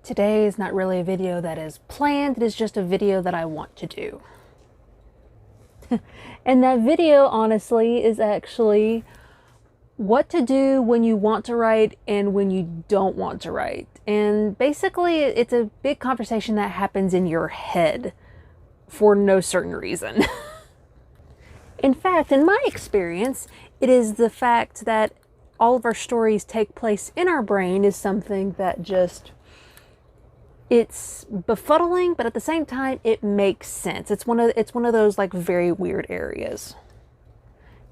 Today is not really a video that is planned, it is just a video that I want to do. And that video, honestly, is actually what to do when you want to write and when you don't want to write. And basically, it's a big conversation that happens in your head for no certain reason. In fact, in my experience, it is the fact that all of our stories take place in our brain is something that just, it's befuddling, but at the same time, it makes sense. It's one of those like very weird areas.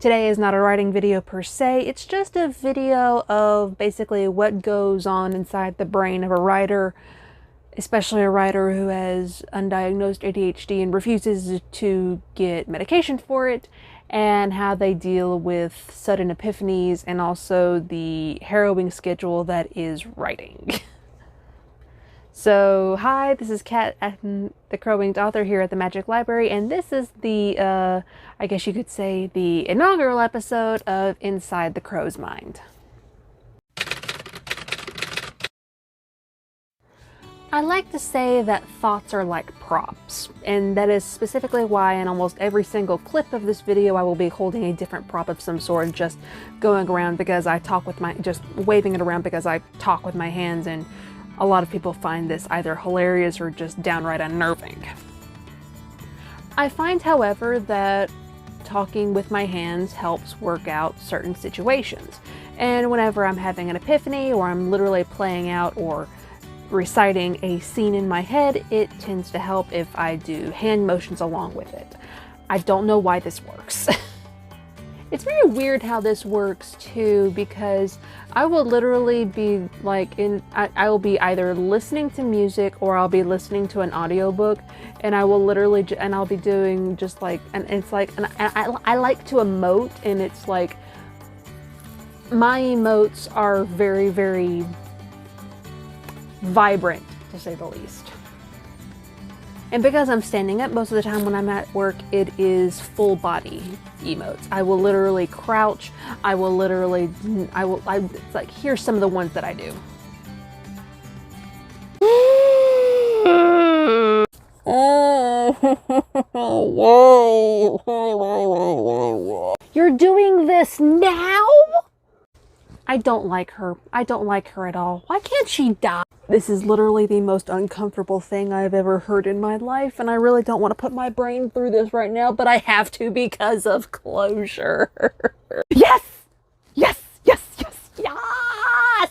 Today is not a writing video per se. It's just a video of basically what goes on inside the brain of a writer, especially a writer who has undiagnosed ADHD and refuses to get medication for it, and how they deal with sudden epiphanies and also the harrowing schedule that is writing. So, hi, this is Kat, the Crow-Winged author here at the Magic Library, and this is the, I guess you could say, the inaugural episode of Inside the Crow's Mind. I like to say that thoughts are like props, and that is specifically why in almost every single clip of this video I will be holding a different prop of some sort, just going around because I talk with my, just waving it around because I talk with my hands, and a lot of people find this either hilarious or just downright unnerving. I find, however, that talking with my hands helps work out certain situations, and whenever I'm having an epiphany or I'm literally playing out or reciting a scene in my head, it tends to help if I do hand motions along with it. I don't know why this works. It's very weird how this works too, because I will literally be like I will be either listening to music or I'll be listening to an audiobook, and I will literally and I'll be doing just like, and it's like, and I like to emote, and it's like my emotes are very, very vibrant, to say the least. And because I'm standing up most of the time when I'm at work, it is full body emotes. I will literally crouch. I will literally, it's like, here's some of the ones that I do. You're doing this now? I don't like her. I don't like her at all. Why can't she die? This is literally the most uncomfortable thing I've ever heard in my life, and I really don't want to put my brain through this right now, but I have to because of closure. Yes! Yes! Yes! Yes! Yes!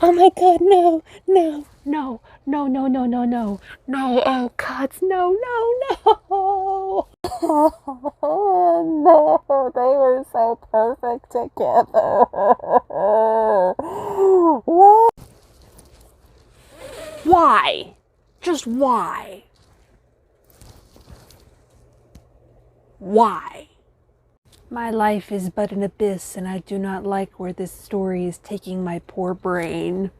Oh my god, no! No! No! No! No! No! No! No! No! Oh god, no! No! No! Oh no! They were so perfect together. What? Why? Just why? Why? My life is but an abyss, and I do not like where this story is taking my poor brain.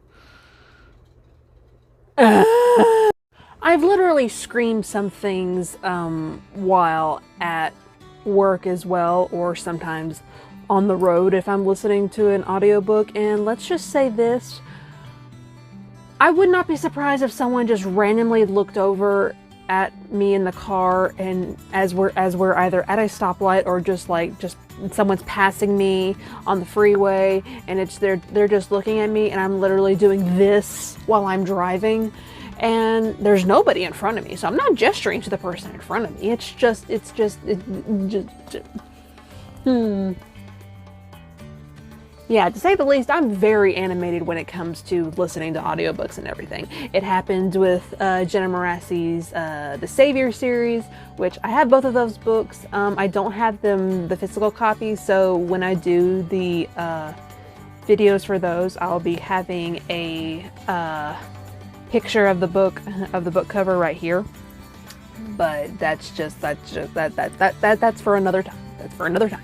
I've literally screamed some things while at work as well, or sometimes on the road if I'm listening to an audiobook, and let's just say this. I would not be surprised if someone just randomly looked over at me in the car, and as we're either at a stoplight or just someone's passing me on the freeway, and they're just looking at me, and I'm literally doing this while I'm driving, and there's nobody in front of me, so I'm not gesturing to the person in front of me. It's just Yeah, to say the least, I'm very animated when it comes to listening to audiobooks and everything. It happened with Jenna Marassi's The Savior series, which I have both of those books. I don't have the physical copies, so when I do the videos for those, I'll be having a picture of the book cover right here. But that's for another time. That's for another time.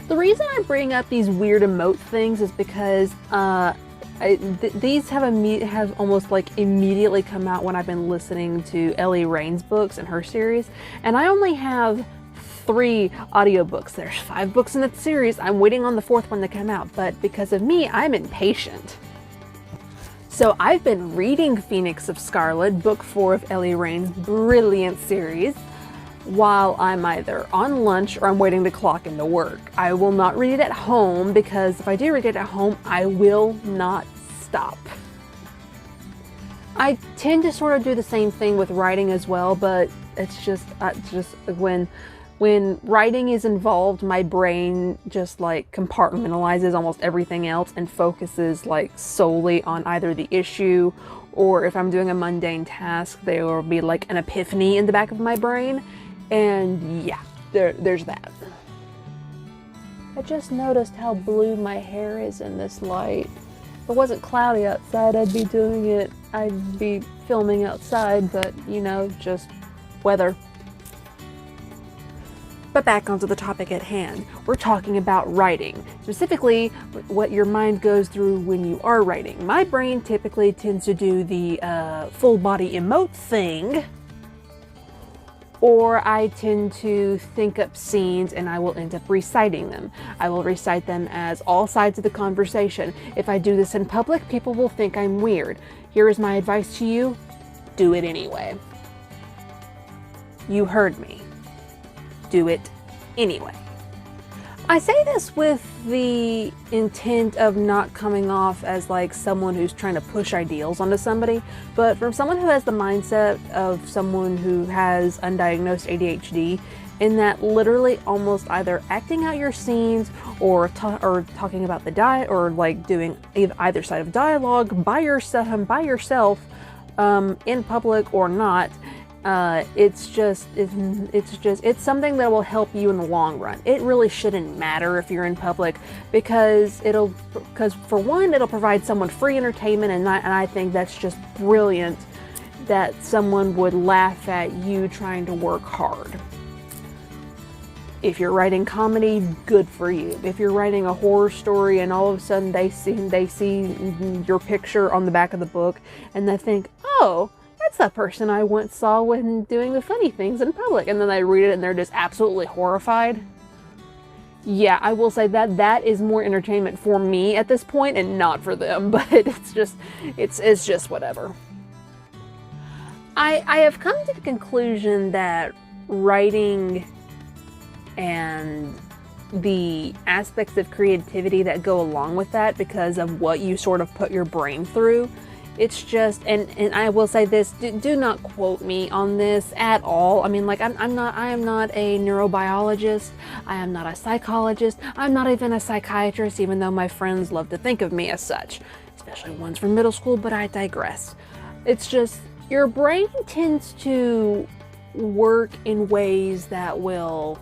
The reason I bring up these weird emote things is because these have almost like immediately come out when I've been listening to Ellie Rain's books and her series, and I only have 3 audiobooks. There's 5 books in that series. I'm waiting on the 4th one to come out, but because of me, I'm impatient. So I've been reading Phoenix of Scarlet, book 4 of Ellie Rain's brilliant series, while I'm either on lunch or I'm waiting to clock into work. I will not read it at home because if I do read it at home, I will not stop. I tend to sort of do the same thing with writing as well, but it's just when writing is involved, my brain just like compartmentalizes almost everything else and focuses like solely on either the issue, or if I'm doing a mundane task, there will be like an epiphany in the back of my brain. And yeah, there's that. I just noticed how blue my hair is in this light. If it wasn't cloudy outside, I'd be filming outside, but you know, just weather. But back onto the topic at hand. We're talking about writing, specifically what your mind goes through when you are writing. My brain typically tends to do the full body emote thing, or I tend to think up scenes and I will end up reciting them. I will recite them as all sides of the conversation. If I do this in public, people will think I'm weird. Here is my advice to you: do it anyway. You heard me. Do it anyway. I say this with the intent of not coming off as like someone who's trying to push ideals onto somebody, but from someone who has the mindset of someone who has undiagnosed ADHD, in that literally almost either acting out your scenes or talking about the or like doing either side of dialogue by yourself in public or not. It's something that will help you in the long run. It really shouldn't matter if you're in public because for one, it'll provide someone free entertainment, and I think that's just brilliant that someone would laugh at you trying to work hard. If you're writing comedy, good for you. If you're writing a horror story and all of a sudden they see your picture on the back of the book and they think, oh, that's that person I once saw when doing the funny things in public, and then they read it and they're just absolutely horrified. Yeah, I will say that is more entertainment for me at this point and not for them, but it's just whatever. I have come to the conclusion that writing and the aspects of creativity that go along with that, because of what you sort of put your brain through, it's just, and I will say this, do not quote me on this at all. I mean, like, I am not a neurobiologist. I am not a psychologist. I'm not even a psychiatrist, even though my friends love to think of me as such, especially ones from middle school, but I digress. It's just, your brain tends to work in ways that will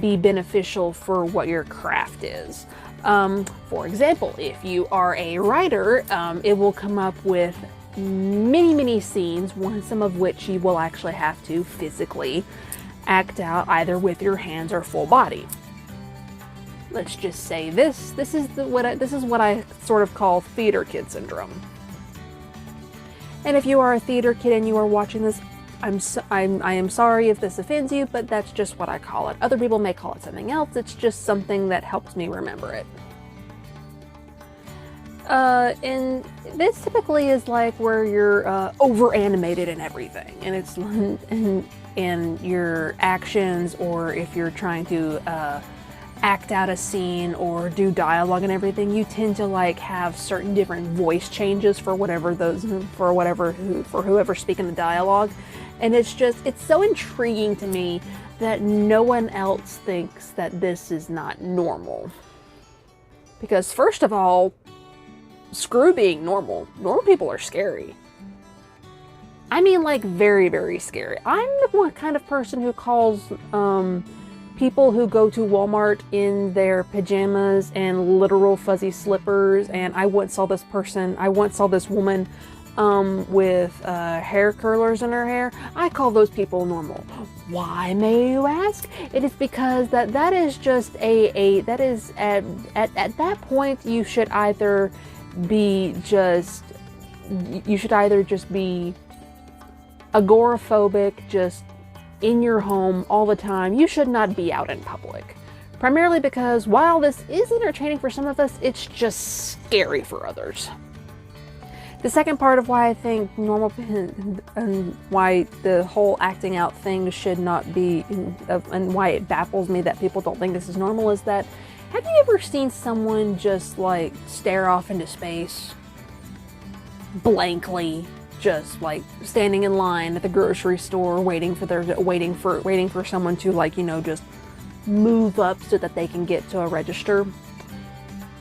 be beneficial for what your craft is. For example, if you are a writer, it will come up with many scenes, some of which you will actually have to physically act out either with your hands or full body. Let's just say this is what I sort of call theater kid syndrome. And if you are a theater kid and you are watching this, I am sorry if this offends you, but that's just what I call it. Other people may call it something else. It's just something that helps me remember it. And this typically is like where you're over animated and everything, and it's and your actions, or if you're trying to act out a scene or do dialogue and everything, you tend to like have certain different voice changes for whoever's speaking the dialogue. And it's so intriguing to me that no one else thinks that this is not normal. Because first of all, screw being normal. Normal people are scary. I mean, like, very, very scary. I'm the one kind of person who calls people who go to Walmart in their pajamas and literal fuzzy slippers, and I once saw this woman with hair curlers in her hair. I call those people normal. Why, may you ask? It is because that is just at that point you should either just be agoraphobic, just in your home all the time. You should not be out in public. Primarily because while this is entertaining for some of us, it's just scary for others. The second part of why I think normal and why the whole acting out thing should not be, and why it baffles me that people don't think this is normal, is that, have you ever seen someone just like stare off into space blankly, just like standing in line at the grocery store waiting for someone to, like, you know, just move up so that they can get to a register?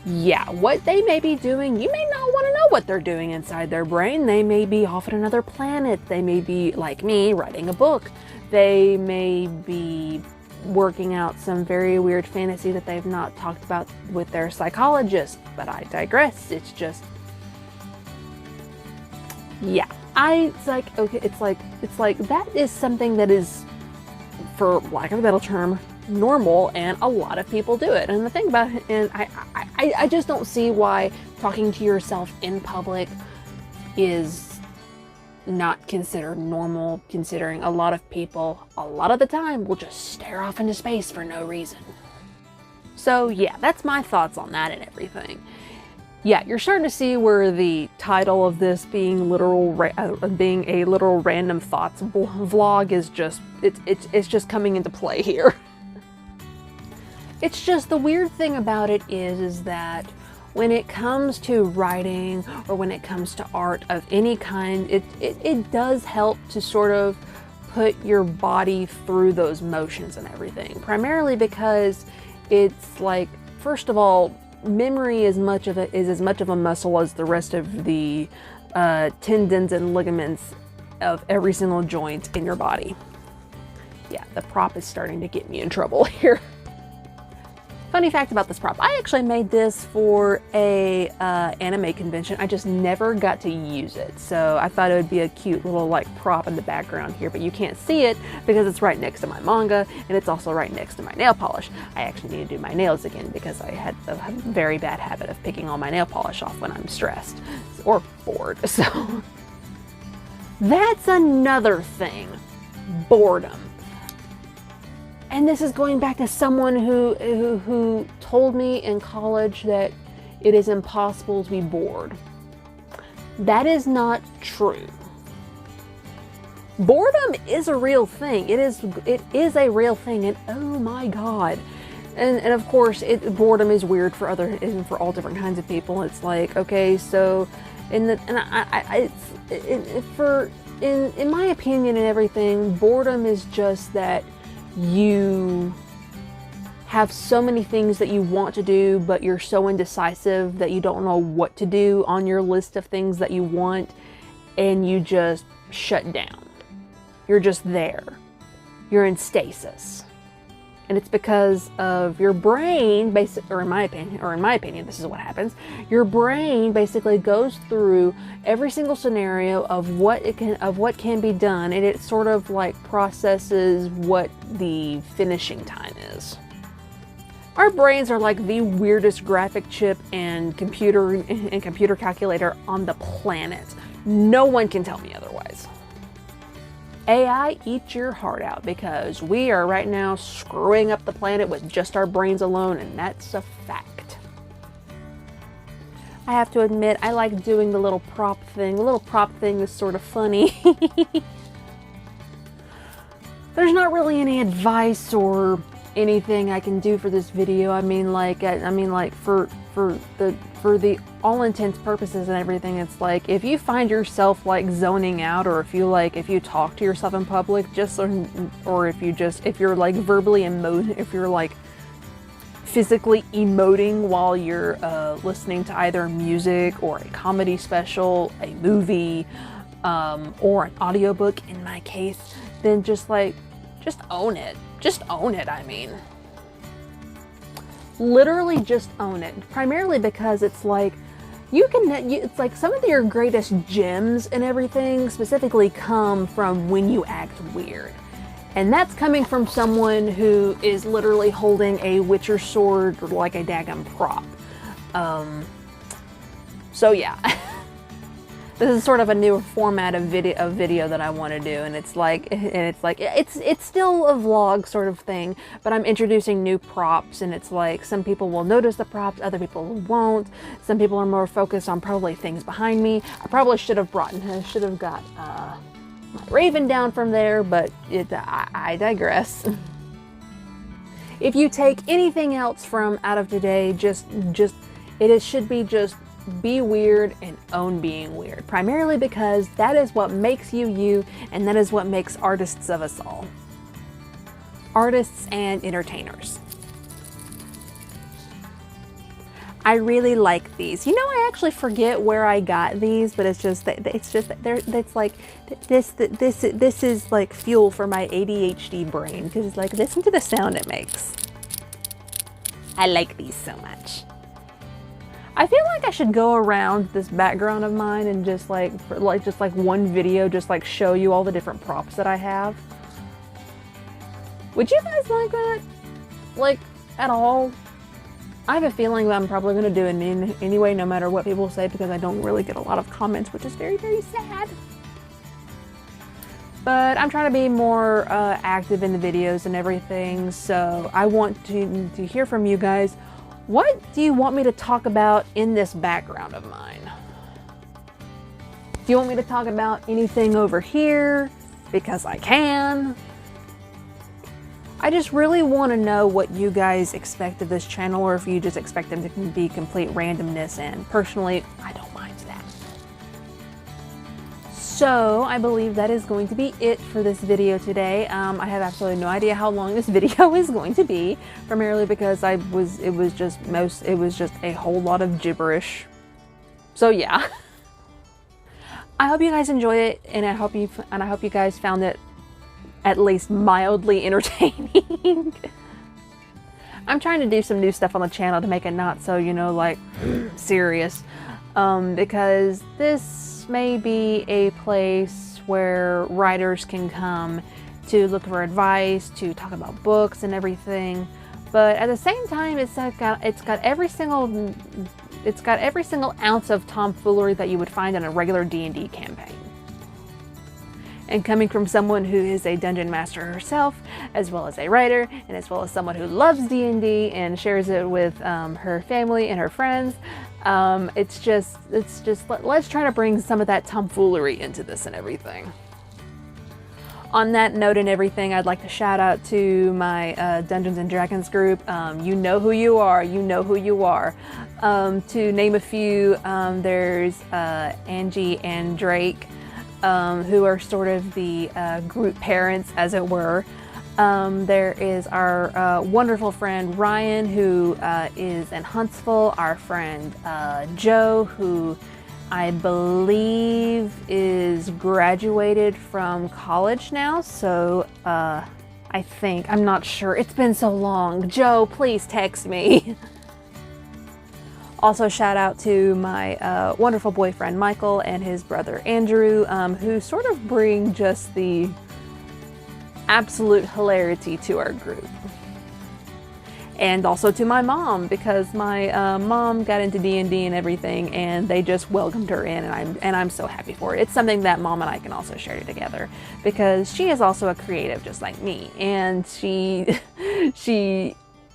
Yeah, what they may be doing, you may not want to know what they're doing inside their brain. They may be off at another planet. They may be, like me, writing a book. They may be working out some very weird fantasy that they've not talked about with their psychologist, but I digress. It's just, yeah, it's like that is something that is, for lack of a better term, normal, and a lot of people do it. And the thing about it, and I just don't see why talking to yourself in public is not considered normal, considering a lot of people, a lot of the time, will just stare off into space for no reason. So yeah, that's my thoughts on that and everything. Yeah, you're starting to see where the title of this being a literal random thoughts vlog is just, it's just coming into play here. It's just, the weird thing about it is that when it comes to writing or when it comes to art of any kind, it does help to sort of put your body through those motions and everything. Primarily because it's like, first of all, memory is as much of a muscle as the rest of the tendons and ligaments of every single joint in your body. Yeah, the prop is starting to get me in trouble here. Funny fact about this prop, I actually made this for a anime convention. I just never got to use it. So I thought it would be a cute little like prop in the background here, but you can't see it because it's right next to my manga, and it's also right next to my nail polish. I actually need to do my nails again because I had a very bad habit of picking all my nail polish off when I'm stressed or bored. So that's another thing, boredom. And this is going back to someone who told me in college that it is impossible to be bored. That is not true. Boredom is a real thing. It is a real thing, and oh my god. And of course, boredom is weird for all different kinds of people. It's like, okay, so in my opinion and everything, boredom is just that you have so many things that you want to do, but you're so indecisive that you don't know what to do on your list of things that you want, and you just shut down. You're just there. You're in stasis. And it's because of your brain, or in my opinion, this is what happens. Your brain basically goes through every single scenario of what can be done, and it sort of like processes what the finishing time is. Our brains are like the weirdest graphic chip and computer calculator on the planet. No one can tell me otherwise. AI, eat your heart out, because we are right now screwing up the planet with just our brains alone, and that's a fact. I have to admit, I like doing the little prop thing. The little prop thing is sort of funny. There's not really any advice or anything I can do for this video. I mean, for the all intents purposes and everything, it's like, if you find yourself like zoning out, or if you talk to yourself in public, or if you're like if you're like physically emoting while you're listening to either music or a comedy special, a movie, or an audiobook in my case, then just own it. Just own it, I mean. Literally just own it. Primarily because it's like, it's like some of your greatest gems and everything specifically come from when you act weird. And that's coming from someone who is literally holding a Witcher sword like a daggum prop. So yeah. This is sort of a new format of video that I want to do, and it's still a vlog sort of thing, but I'm introducing new props, and it's like some people will notice the props, other people won't. Some people are more focused on probably things behind me. I probably should have got my raven down from there, but I digress. If you take anything else from out of today, should be just be weird and own being weird. Primarily because that is what makes you you, and that is what makes artists of us all. Artists and entertainers. I really like these. You know, I actually forget where I got these, but this is like fuel for my ADHD brain, because it's like, listen to the sound it makes. I like these so much. I feel like I should go around this background of mine and just like one video, just like show you all the different props that I have. Would you guys like that? Like, at all? I have a feeling that I'm probably going to do it anyway, no matter what people say, because I don't really get a lot of comments, which is very, very sad. But I'm trying to be more active in the videos and everything, so I want to hear from you guys. What do you want me to talk about in this background of mine? Do you want me to talk about anything over here? Because I can. I just really want to know what you guys expect of this channel, or if you just expect them to be complete randomness, and personally, I don't mind that. So I believe that is going to be it for this video today. I have absolutely no idea how long this video is going to be, primarily because it was just a whole lot of gibberish. So yeah. I hope you guys enjoy it, and I hope you guys found it at least mildly entertaining. I'm trying to do some new stuff on the channel to make it not so, you know, like serious, because this may be a place where writers can come to look for advice, to talk about books and everything, but at the same time, it's got every single ounce of tomfoolery that you would find in a regular D&D campaign. And coming from someone who is a dungeon master herself, as well as a writer, and as well as someone who loves D&D and shares it with her family and her friends, let's try to bring some of that tomfoolery into this and everything. On that note and everything, I'd like to shout out to my Dungeons and Dragons group. You know who you are. You know who you are. To name a few, there's Angie and Drake, who are sort of the group parents, as it were. There is our wonderful friend Ryan, who is in Huntsville. Our friend Joe, who I believe is graduated from college now. So I'm not sure. It's been so long. Joe, please text me. Also, shout out to my wonderful boyfriend Michael and his brother Andrew, who sort of bring just the absolute hilarity to our group. And also to my mom, because my mom got into D&D and everything, and they just welcomed her in, and I'm so happy for it. It's something that mom and I can also share together, because she is also a creative just like me, and she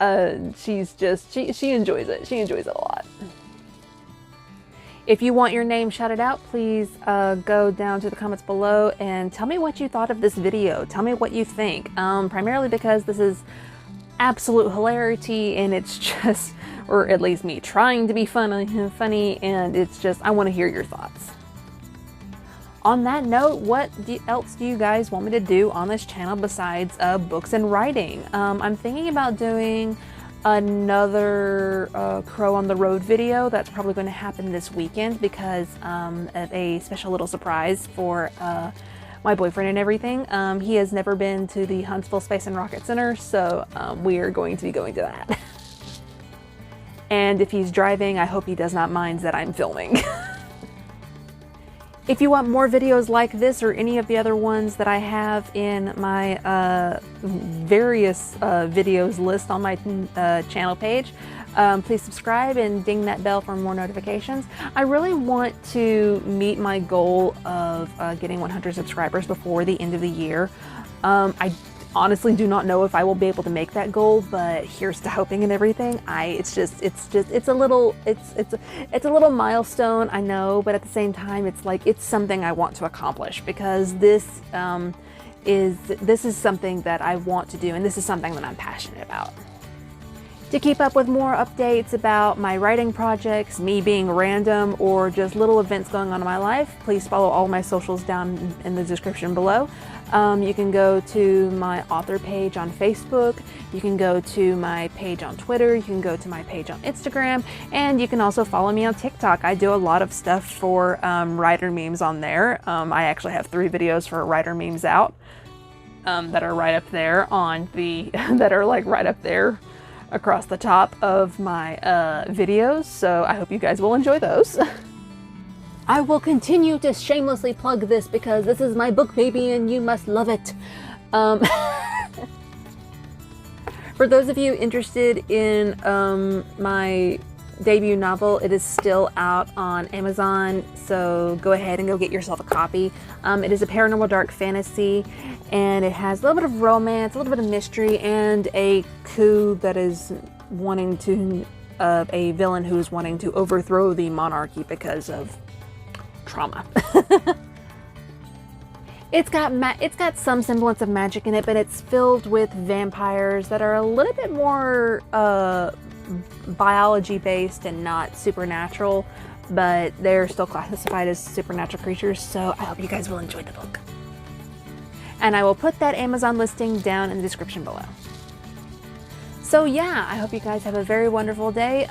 enjoys it. She enjoys it a lot. If you want your name shouted out, please go down to the comments below and tell me what you thought of this video. Tell me what you think. Primarily because this is absolute hilarity, and it's just, or at least me trying to be funny, and it's just, I want to hear your thoughts. On that note, what else do you guys want me to do on this channel besides books and writing? I'm thinking about doing another Crow on the Road video. That's probably going to happen this weekend, because of a special little surprise for my boyfriend and everything. He has never been to the Huntsville Space and Rocket Center, so we are going to be going to that. And if he's driving, I hope he does not mind that I'm filming. If you want more videos like this, or any of the other ones that I have in my various videos list on my channel page, Please subscribe and ding that bell for more notifications. I really want to meet my goal of getting 100 subscribers before the end of the year. I honestly do not know if I will be able to make that goal, but here's to hoping and everything. It's a little milestone, I know, but at the same time, it's something I want to accomplish, because this is something that I want to do, and this is something that I'm passionate about. To keep up with more updates about my writing projects, me being random, or just little events going on in my life, please follow all my socials down in the description below. You can go to my author page on Facebook, you can go to my page on Twitter, you can go to my page on Instagram, and you can also follow me on TikTok. I do a lot of stuff for writer memes on there. I actually have 3 videos for writer memes out that are right up there on the, that are like right up there across the top of my videos, so I hope you guys will enjoy those. I will continue to shamelessly plug this because this is my book baby and you must love it. For those of you interested in my debut novel, it is still out on Amazon, so go ahead and go get yourself a copy. It is a paranormal dark fantasy, and it has a little bit of romance, a little bit of mystery, and a coup that is wanting to, a villain who is wanting to overthrow the monarchy because of trauma. It's got some semblance of magic in it, but it's filled with vampires that are a little bit more biology based and not supernatural, but they're still classified as supernatural creatures, so I hope you guys will enjoy the book. And I will put that Amazon listing down in the description below. So yeah, I hope you guys have a very wonderful day,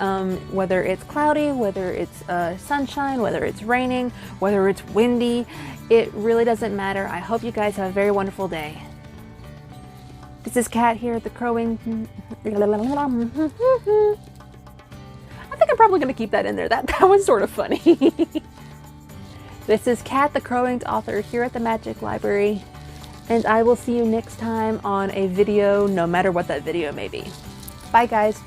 whether it's cloudy, whether it's sunshine, whether it's raining, whether it's windy, it really doesn't matter. I hope you guys have a very wonderful day. This is Kat here at the Crowing. I think I'm probably going to keep that in there. That was sort of funny. This is Kat, the Crowing author here at the Magic Library, and I will see you next time on a video, no matter what that video may be. Bye, guys.